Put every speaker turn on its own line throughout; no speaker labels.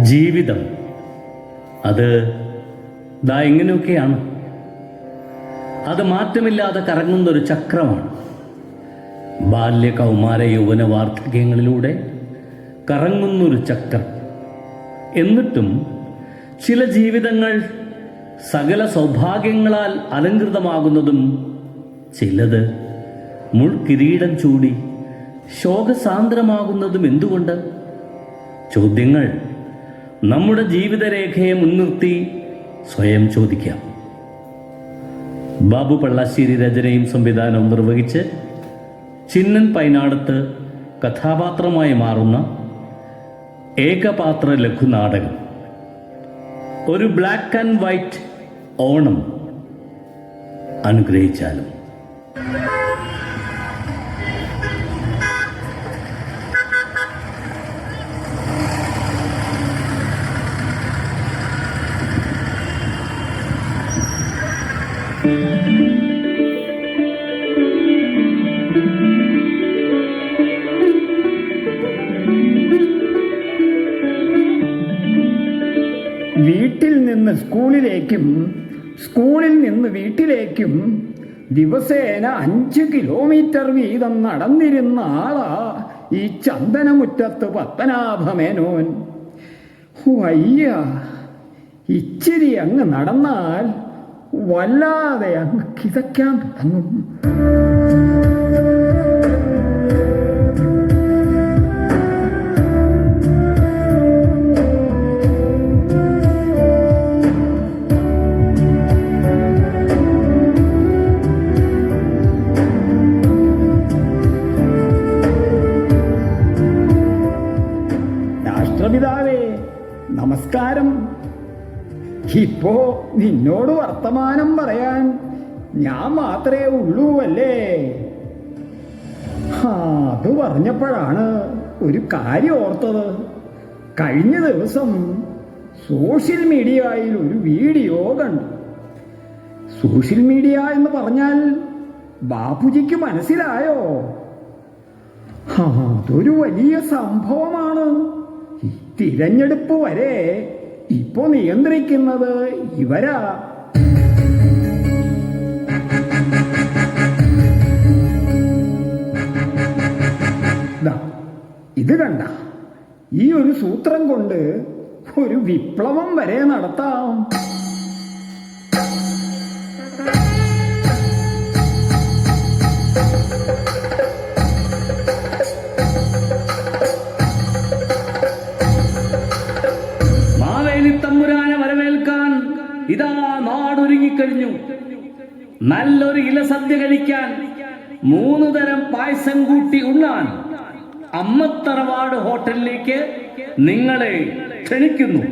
ജീവിതം അത് ഇങ്ങനെയൊക്കെയാണ്. അത് മാറ്റമില്ലാതെ കറങ്ങുന്നൊരു ചക്രമാണ്. ബാല്യ കൗമാര യൗവന വാർദ്ധക്യങ്ങളിലൂടെ കറങ്ങുന്നൊരു ചക്രം. എന്നിട്ടും ചില ജീവിതങ്ങൾ സകല സൗഭാഗ്യങ്ങളാൽ അലങ്കൃതമാകുന്നതും ചിലത് മുൾക്കിരീടം ചൂടി ശോകസാന്ദ്രമാകുന്നതും എന്തുകൊണ്ട്? ചോദ്യങ്ങൾ നമ്മുടെ ജീവിതരേഖയെ മുൻനിർത്തി സ്വയം ചോദിക്കാം. ബാബു പള്ളാശ്ശേരി രചനയും സംവിധാനവും നിർവഹിച്ച് ചിന്നൻ പൈനാടത്ത് കഥാപാത്രമായി മാറുന്ന ഏകപാത്ര ലഘുനാടകം ഒരു ബ്ലാക്ക് ആൻഡ് വൈറ്റ് ഓണം അനുഗ്രഹിച്ചാലും.
വീട്ടിൽ നിന്ന് സ്കൂളിലേക്കും സ്കൂളിൽ നിന്ന് വീട്ടിലേക്കും ദിവസേന 5 കിലോമീറ്റർ വീതം നടന്നിരുന്ന ആളാ ഈ ചന്ദനമുറ്റത്ത് പത്മനാഭമേനോൻ. വയ്യ, ഇച്ചിരി അങ്ങ് നടന്നാൽ വല്ലാതെ അങ്ങ് കിതയ്ക്കാൻ തുടങ്ങും. രാഷ്ട്രപിതാവേ, നമസ്കാരം. ഇപ്പോ നിന്നോട് വർത്തമാനം പറയാൻ ഞാൻ മാത്രമേ ഉള്ളൂ അല്ലേ? അത് പറഞ്ഞപ്പോഴാണ് ഒരു കാര്യം ഓർത്തത്. കഴിഞ്ഞ ദിവസം സോഷ്യൽ മീഡിയയിൽ ഒരു വീഡിയോ കണ്ടു. സോഷ്യൽ മീഡിയ എന്ന് പറഞ്ഞാൽ ബാപ്പുജിക്ക് മനസ്സിലായോ? അതൊരു വലിയ സംഭവമാണ്. ഈ തിരഞ്ഞെടുപ്പ് വരെ ഇപ്പോ നിയന്ത്രിക്കുന്നത് ഇവരാ. ഇത് കണ്ട, ഈ ഒരു സൂത്രം കൊണ്ട് ഒരു വിപ്ലവം വരെ നടത്താം.
തമ്പുരാനെ വരവേൽക്കാൻ ഇതാ നാടൊരുങ്ങിക്കഴിഞ്ഞു. നല്ലൊരു ഇലസദ്യ കഴിക്കാൻ 3 തരം പായസം കൂട്ടി ഉണ്ണാൻ അമ്മത്തറവാട് ഹോട്ടലിലേക്ക് നിങ്ങളെ ക്ഷണിക്കുന്നു.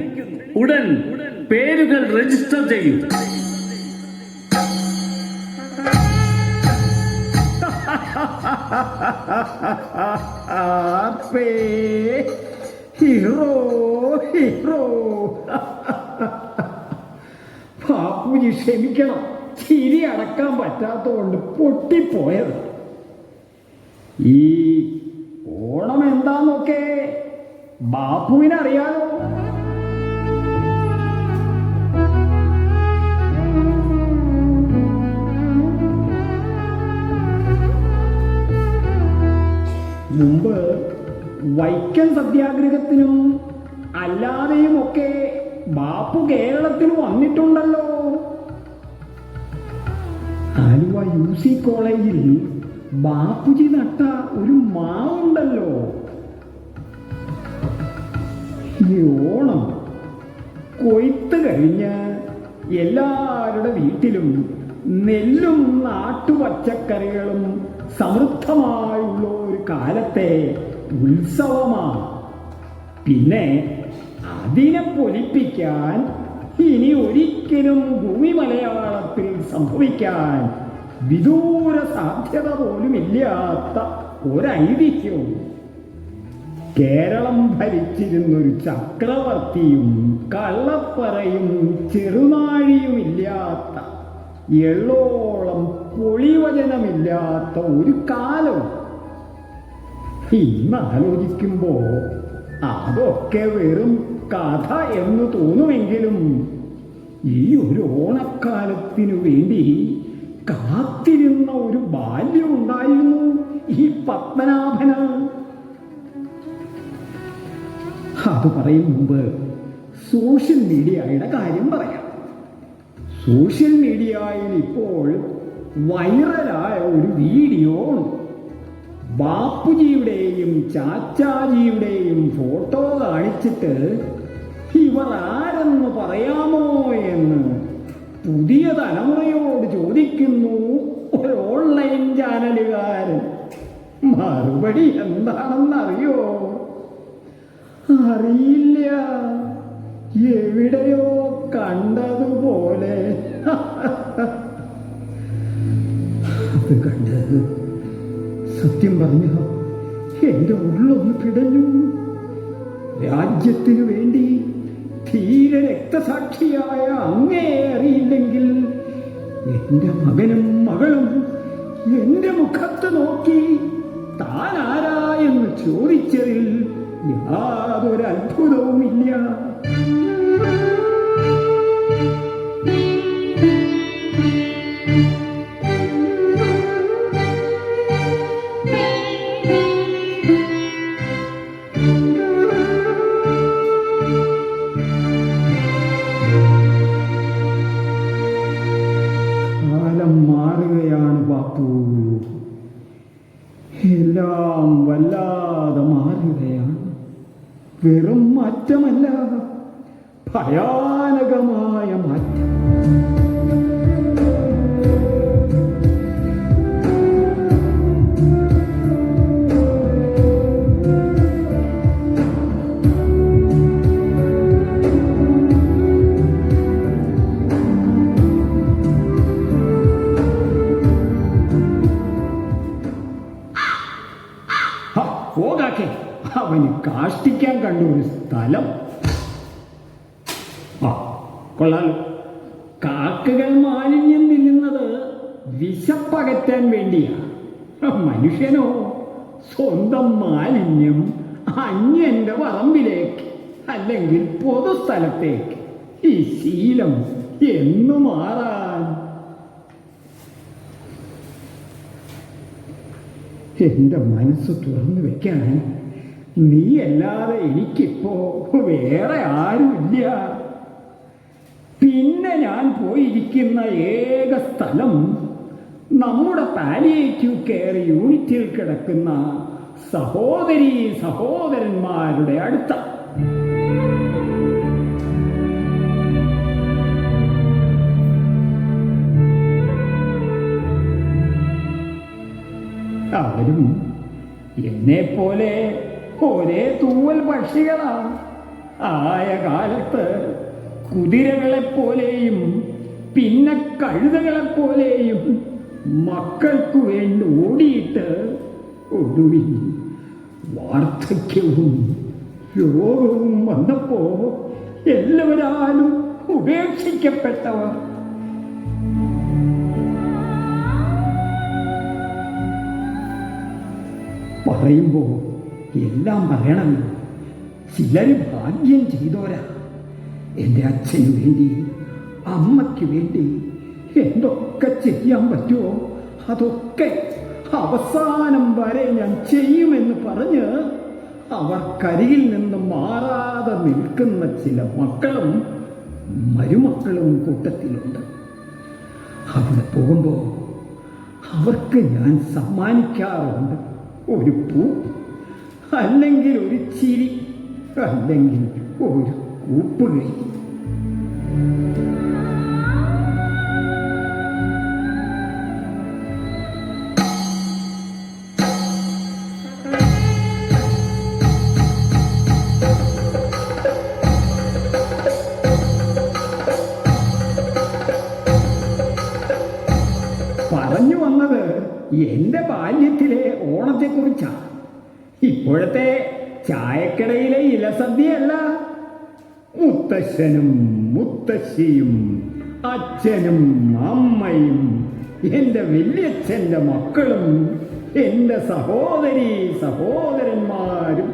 ഉടൻ പേരുകൾ രജിസ്റ്റർ ചെയ്യൂ.
Hero hero. ബാപ്പുജി ക്ഷമിക്കണം, ചിരി അടക്കാൻ പറ്റാത്തതുകൊണ്ട് പൊട്ടിപ്പോയത്. ഈ ഓണം എന്താന്നൊക്കെ ബാപ്പുവിനറിയാലോ. മുമ്പ് വൈക്കം സത്യാഗ്രഹത്തിനും അല്ലാതെയുമൊക്കെ ബാപ്പു കേരളത്തിൽ വന്നിട്ടുണ്ടല്ലോ. ആലുവ UC കോളേജിൽ ബാപ്പുജി നട്ട ഒരു മാവുണ്ടല്ലോ. ഈ ഓണം കൊയ്ത്ത് കഴിഞ്ഞ് എല്ലാവരുടെ വീട്ടിലും നെല്ലും നാട്ടുപച്ചക്കറികളും സമൃദ്ധമായുള്ള ഒരു കാലത്തെ ഉത്സവമാണ്. പിന്നെ അതിനെ പൊലിപ്പിക്കാൻ ഇനി ഒരിക്കലും ഭൂമി മലയാളത്തിൽ സംഭവിക്കാൻ വിദൂര സാധ്യത പോലുമില്ലാത്ത ഒരൈതിഹ്യവും. കേരളം ഭരിച്ചിരുന്നൊരു ചക്രവർത്തിയും കള്ളപ്പറയും ചെറുനാഴിയുമില്ലാത്ത, എള്ളോളം പൊളിവചനമില്ലാത്ത ഒരു കാലവും. ഇന്ന് ആലോചിക്കുമ്പോ അതൊക്കെ വെറും കഥ എന്ന് തോന്നുമെങ്കിലും ഈ ഒരു ഓണക്കാലത്തിനു വേണ്ടി കാത്തിരുന്ന ഒരു ബാല്യം ഉണ്ടായിരുന്നു ഈ പത്മനാഭന്. അത് പറയും മുമ്പ് സോഷ്യൽ മീഡിയയുടെ കാര്യം പറയാം. സോഷ്യൽ മീഡിയയിൽ ഇപ്പോൾ വൈറലായ ഒരു വീഡിയോ ഉണ്ട്. ബാപ്പുജിയുടെയും ചാച്ചാജിയുടെയും ഫോട്ടോ കാണിച്ചിട്ട് ഇവർ ആരെന്ന് പറയാമോ എന്ന് പുതിയ തലമുറയോട് ചോദിക്കുന്നു ഒരു ഓൺലൈൻ ചാനലുകാരൻ. മറുപടി എന്താണെന്നറിയോ? അറിയില്ല, എവിടെയോ കണ്ടതുപോലെ. അത് കണ്ട് സത്യം പറഞ്ഞ എന്റെ ഉള്ളൊന്ന് പിടഞ്ഞു. രാജ്യത്തിനു വേണ്ടി ധീര രക്തസാക്ഷിയായ അങ്ങേ അറിയില്ലെങ്കിൽ എന്റെ മകനും മകളും എന്റെ മുഖത്ത് നോക്കി താൻ ആരാ എന്ന് ചോദിച്ചതിൽ യാതൊരു അത്ഭുതവുമില്ല. കാലം മാറുകയാണ് ബാപ്പു, എല്ലാം വല്ലാതെ മാറുകയാണ്. വെറും മാറ്റമല്ല, ഭയാനകമായ മാറ്റം. പോകാക്കെ, അവന് കാഷ്ടിക്കാൻ കണ്ട ഒരു സ്ഥലം. കൊള്ളാലോ. കാക്കകൾ മാലിന്യം തിന്നുന്നത് വിശപ്പകറ്റാൻ വേണ്ടിയാ. മനുഷ്യനോ സ്വന്തം മാലിന്യം അന്യന്റെ പറമ്പിലേക്ക് അല്ലെങ്കിൽ പൊതുസ്ഥലത്തേക്ക്. ഈ ശീലം എന്ന് മാറാൻ? എന്റെ മനസ്സ് തുറന്നു വെക്കാൻ നീയല്ലാതെ എനിക്കിപ്പോ വേറെ ആരുമില്ല. പിന്നെ ഞാൻ പോയിരിക്കുന്ന ഏക സ്ഥലം നമ്മുടെ പാലിയേറ്റീവ് കെയർ യൂണിറ്റിൽ കിടക്കുന്ന സഹോദരീ സഹോദരന്മാരുടെ അടുത്ത. അവരും എന്നെ പോലെ ഒരേ തൂവൽ പക്ഷികളാണ്. ആയ കാലത്ത് കുതിരകളെപ്പോലെയും പിന്നെ കഴുതകളെപ്പോലെയും മക്കൾക്കു വേണ്ടി ഓടിയിട്ട് ഒടുവിൽ വാർദ്ധക്യവും രോഗവും വന്നപ്പോ എല്ലാവരാലും ഉപേക്ഷിക്കപ്പെട്ടവർ. പറയുമ്പോ എല്ലാം പറയണമല്ലോ. ചിലര് ഭാഗ്യം ചെയ്തോരാ. എൻ്റെ അച്ഛന് വേണ്ടി അമ്മയ്ക്ക് വേണ്ടി എന്തൊക്കെ ചെയ്യാൻ പറ്റുമോ അതൊക്കെ അവസാനം വരെ ഞാൻ ചെയ്യുമെന്ന് പറഞ്ഞ് അവർക്കരികിൽ നിന്ന് മാറാതെ നിൽക്കുന്ന ചില മക്കളും മരുമക്കളും കൂട്ടത്തിലുണ്ട്. അവിടെ പോകുമ്പോൾ അവർക്ക് ഞാൻ സമ്മാനിക്കാറുണ്ട് ഒരു പൂ, അല്ലെങ്കിൽ ഒരു ചിരി, അല്ലെങ്കിൽ ഒരു കൂപ്പുകൈ. പറഞ്ഞു വന്നത് എന്റെ ബാല്യത്തിലെ ഓണത്തെക്കുറിച്ചാണ്. ഇപ്പോഴത്തെ ചായക്കടയിലെ ഇലസദ്യയല്ല. മുത്തശ്ശനും മുത്തശ്ശിയും അച്ഛനും അമ്മയും എൻ്റെ വല്യച്ഛൻ്റെ മക്കളും എൻ്റെ സഹോദരീ സഹോദരന്മാരും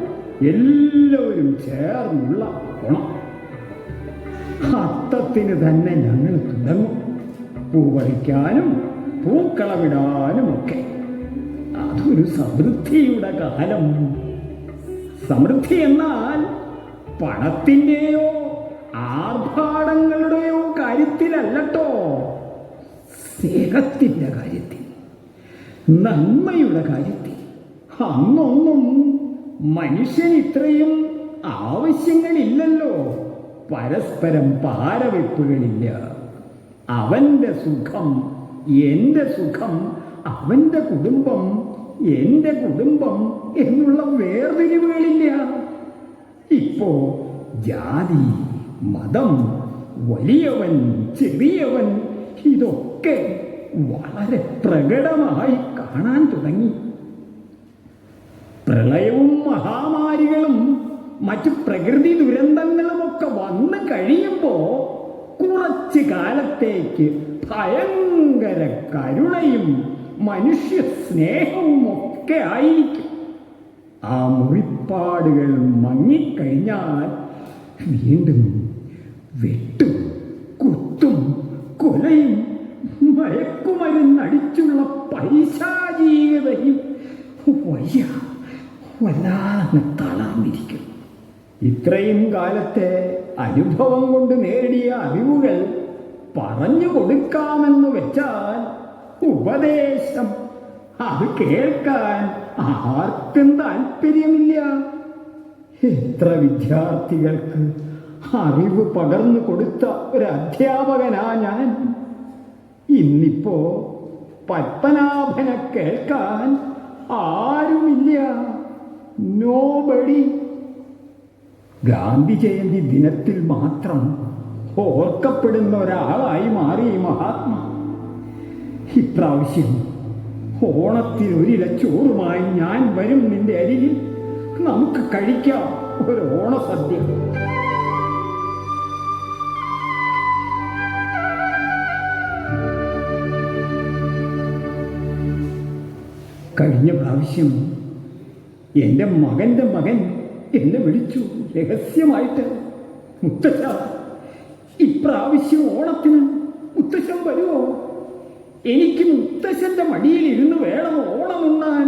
എല്ലാവരും ചേർന്നുള്ള ഓണം. അത്തത്തിന് തന്നെ ഞങ്ങൾ തുടങ്ങും, പൂവറിക്കാനും പൂക്കളമിടാനും ഒക്കെ. അതൊരു സമൃദ്ധിയുടെ കാലം. സമൃദ്ധി എന്നാൽ പണത്തിൻ്റെയോ ആർഭാടങ്ങളുടെയോ കാര്യത്തിലല്ലട്ടോ, സ്നേഹത്തിൻ്റെ കാര്യത്തിൽ, നന്മയുടെ കാര്യത്തിൽ. അന്നൊന്നും മനുഷ്യന് ഇത്രയും ആവശ്യങ്ങളില്ലല്ലോ. പരസ്പരം പാരവെപ്പുകളില്ല. അവൻ്റെ സുഖം എൻ്റെ സുഖം, അവൻ്റെ കുടുംബം എൻ്റെ കുടുംബം എന്നുള്ള വേർതിരിവുകളില്ല. ഇപ്പോ ജാതി, മതം, വലിയവൻ ചെറിയവൻ ഇതൊക്കെ വളരെ പ്രകടമായി കാണാൻ തുടങ്ങി. പ്രളയവും മഹാമാരികളും മറ്റു പ്രകൃതി ദുരന്തങ്ങളുമൊക്കെ വന്നു കഴിയുമ്പോൾ കുറച്ച് കാലത്തേക്ക് ഭയങ്കര കരുണയും മനുഷ്യ സ്നേഹവും ഒക്കെ ആയിരിക്കും. ആ മുറിപ്പാടുകൾ മങ്ങിക്കഴിഞ്ഞാൽ വീണ്ടും വെട്ടും കുത്തും കൊലയും മയക്കുമരുന്നടിച്ചുള്ള പൈശാചികതയും വല്ലാതെ തളർന്നിരിക്കും. ഇത്രയും കാലത്തെ അനുഭവം കൊണ്ട് നേടിയ അറിവുകൾ പറഞ്ഞു കൊടുക്കാമെന്ന് വെച്ചാൽ ഉപദേശം അത് കേൾക്കാൻ ആർക്കും താല്പര്യമില്ല. എത്ര വിദ്യാർത്ഥികൾക്ക് അറിവ് പകർന്നു കൊടുത്ത ഒരു അധ്യാപകനാ ഞാൻ. ഇന്നിപ്പോ പത്മനാഭനെ കേൾക്കാൻ ആരുമില്ല. നോബഡി. ഗാന്ധി ജയന്തി ദിനത്തിൽ മാത്രം ഓർക്കപ്പെടുന്ന ഒരാളായി മാറി മഹാത്മാ. ഇപ്രാവശ്യം ഓണത്തിന് ഒരില ചോറുമായി ഞാൻ വരും നിന്റെ അരികിൽ. നമുക്ക് കഴിക്കാം ഒരു ഓണസദ്യ. കഴിഞ്ഞ പ്രാവശ്യം എൻ്റെ മകൻ്റെ മകൻ എന്നെ വിളിച്ചു രഹസ്യമായിട്ട്, മുത്തച്ഛ, ഇപ്രാവശ്യം ഓണത്തിന് മുത്തച്ഛൻ വരുമോ? എനിക്ക് മുത്തശ്ശൻ്റെ മടിയിൽ ഇരുന്ന് വേണം ഓണം ഉണ്ണാൻ.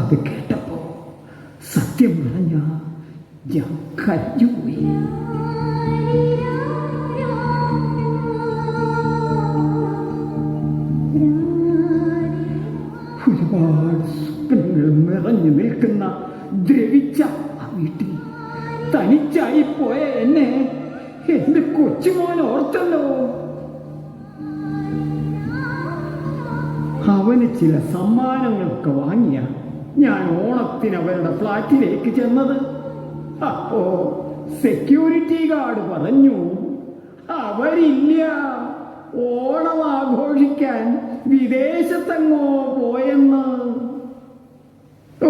അത് കേട്ടപ്പോ സത്യം പറഞ്ഞ ഞാൻ കരഞ്ഞുപോയി. ഒരുപാട് സ്വപ്നങ്ങൾ നിറഞ്ഞു നിൽക്കുന്ന ദ്രവിച്ച ആ വീട്ടിൽ തനിച്ചായി പോയ എന്നെ എന്റെ കൊച്ചുമോൻ ഓർത്തല്ലോ. അവന് ചില സമ്മാനങ്ങളൊക്കെ വാങ്ങിയ ഞാൻ ഓണത്തിന് അവരുടെ ഫ്ലാറ്റിലേക്ക് ചെന്നത്. അപ്പോ സെക്യൂരിറ്റി ഗാർഡ് പറഞ്ഞു അവരില്ല, ഓണം ആഘോഷിക്കാൻ വിദേശത്തെങ്ങോ പോയെന്ന്.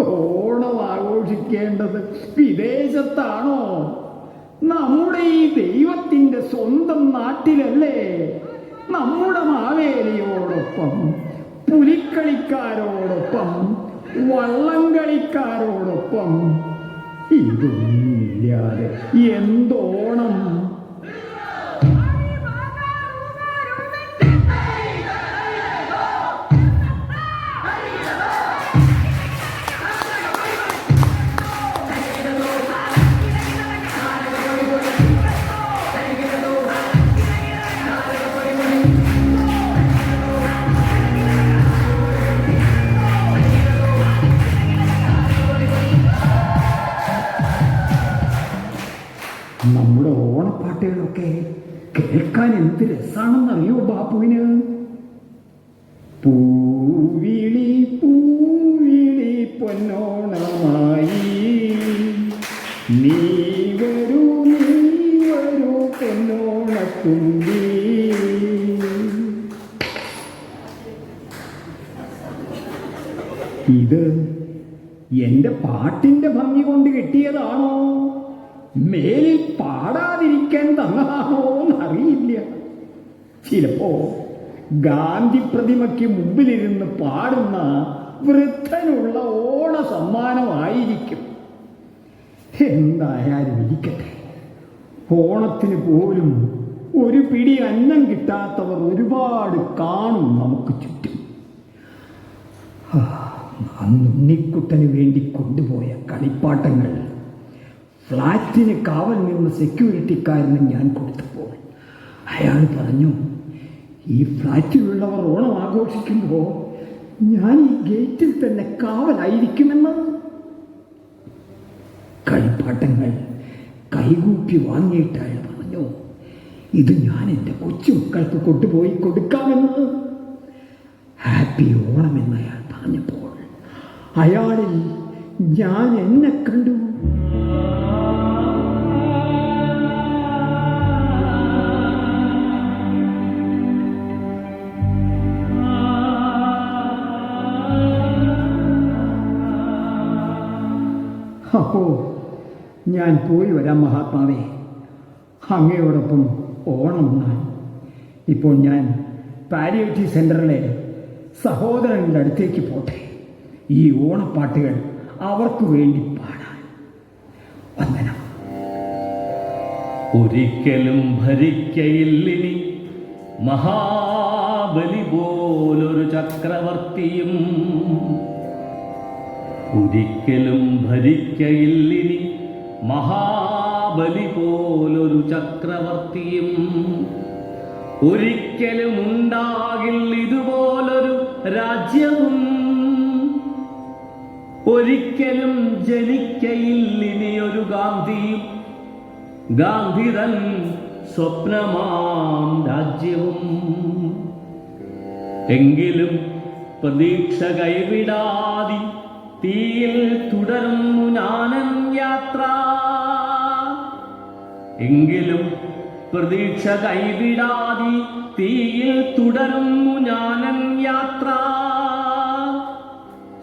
ഓണം ആഘോഷിക്കേണ്ടത് വിദേശത്താണോ? നമ്മുടെ ഈ ദൈവത്തിൻ്റെ സ്വന്തം നാട്ടിലല്ലേ? നമ്മുടെ മാവേലിയോടൊപ്പം, പുലിക്കളിക്കാരോടൊപ്പം, വള്ളംകളിക്കാരോടൊപ്പം ഇതൊന്നുമില്ലാതെ എന്തോണം? നമ്മുടെ ഓണപ്പാട്ടുകളൊക്കെ കേൾക്കാൻ എന്ത് രസാണെന്നറിയോ ബാപ്പുവിന്? പൂവിളി പൂവിളി പൊന്നോണമായി നീ വരൂ പൊന്നോണത്തുമ്പി. ഇത് എന്റെ പാട്ടിന്റെ ഭംഗി കൊണ്ട് കിട്ടിയതാണോ, മേലിൽ പാടാതിരിക്കാൻ തന്നതാണോ എന്നറിയില്ല. ചിലപ്പോ ഗാന്ധി പ്രതിമയ്ക്ക് മുമ്പിലിരുന്ന് പാടുന്ന വൃദ്ധനുള്ള ഓണ സമ്മാനമായിരിക്കും. എന്തായാലും ഇരിക്കട്ടെ. ഓണത്തിന് പോലും ഒരു പിടി അന്നം കിട്ടാത്തവർ ഒരുപാട് കാണും നമുക്ക് ചുറ്റും. അന്ന് ഉണ്ണിക്കുട്ടന് വേണ്ടി കൊണ്ടുപോയ കളിപ്പാട്ടങ്ങൾ ഫ്ലാറ്റിന് കാവൽ നിന്ന് സെക്യൂരിറ്റിക്കാരന് ഞാൻ കൊടുത്തപ്പോൾ അയാൾ പറഞ്ഞു, ഈ ഫ്ലാറ്റിലുള്ളവർ ഓണം ആഘോഷിക്കുമ്പോൾ ഞാൻ ഈ ഗേറ്റിൽ തന്നെ കാവലായിരിക്കുമെന്ന്. കളിപ്പാട്ടങ്ങൾ കൈകൂപ്പി വാങ്ങിയിട്ട് അയാൾ പറഞ്ഞു, ഇത് ഞാൻ എൻ്റെ കൊച്ചുമക്കൾക്ക് കൊണ്ടുപോയി കൊടുക്കാമെന്ന്. ഹാപ്പി ഓണം എന്ന് അയാൾ പറഞ്ഞപ്പോൾ അയാളിൽ ഞാൻ എന്നെ കണ്ടു. അപ്പോ ഞാൻ പോയി വരാം മഹാത്മാവേ, അങ്ങയോടൊപ്പം ഓണം ഉണ്ണാൻ. ഇപ്പോൾ ഞാൻ പാലിയേറ്റീവ് സെൻ്ററിലെ സഹോദരങ്ങളുടെ അടുത്തേക്ക് പോട്ടെ, ഈ ഓണപ്പാട്ടുകൾ അവർക്ക് വേണ്ടി പാടാൻ. വന്ദനം.
ഒരിക്കലും ഭരിക്കയില്ലിനി മഹാബലി പോലൊരു ചക്രവർത്തിയും, ഒരിക്കലും ഭരിക്കയില്ലിനി മഹാബലി പോലൊരു ചക്രവർത്തിയും, ഒരിക്കലും ഉണ്ടാകില്ല ഇതുപോലൊരു രാജ്യവും, ഒരിക്കലും ജനിക്കയില്ലിനിയൊരു ഗാന്ധിയും, ഗാന്ധിതൻ സ്വപ്നമാം രാജ്യവും. എങ്കിലും പ്രതീക്ഷ കൈവിടാതി തീയിൽ തുടരുന്നു ഞാനൻ യാത്ര, എങ്കിലും പ്രതീക്ഷ കൈവിടാതി തീയിൽ തുടരുന്നു ഞാനൻ യാത്ര.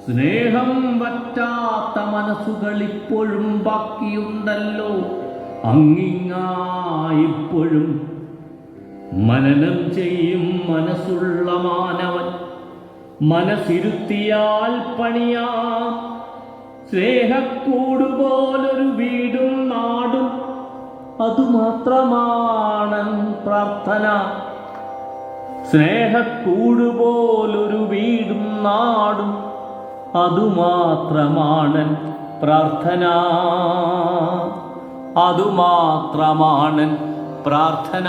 സ്നേഹം വറ്റാത്ത മനസ്സുകൾ ഇപ്പോഴും ബാക്കിയുണ്ടല്ലോ അങ്ങിങ്ങായിപ്പോഴും. മനനം ചെയ്യും മനസ്സുള്ള മാനവൻ മനസ്സിരുത്തിയാൽ പണിയാം. സ്നേഹക്കൂടുപോലൊരു വീടും നാടും അതുമാത്രമാണ് പ്രാർത്ഥന. സ്നേഹക്കൂടുപോലൊരു വീടും നാടും അതുമാത്രമാണ് പ്രാർത്ഥന, അതുമാത്രമാണ് പ്രാർത്ഥന.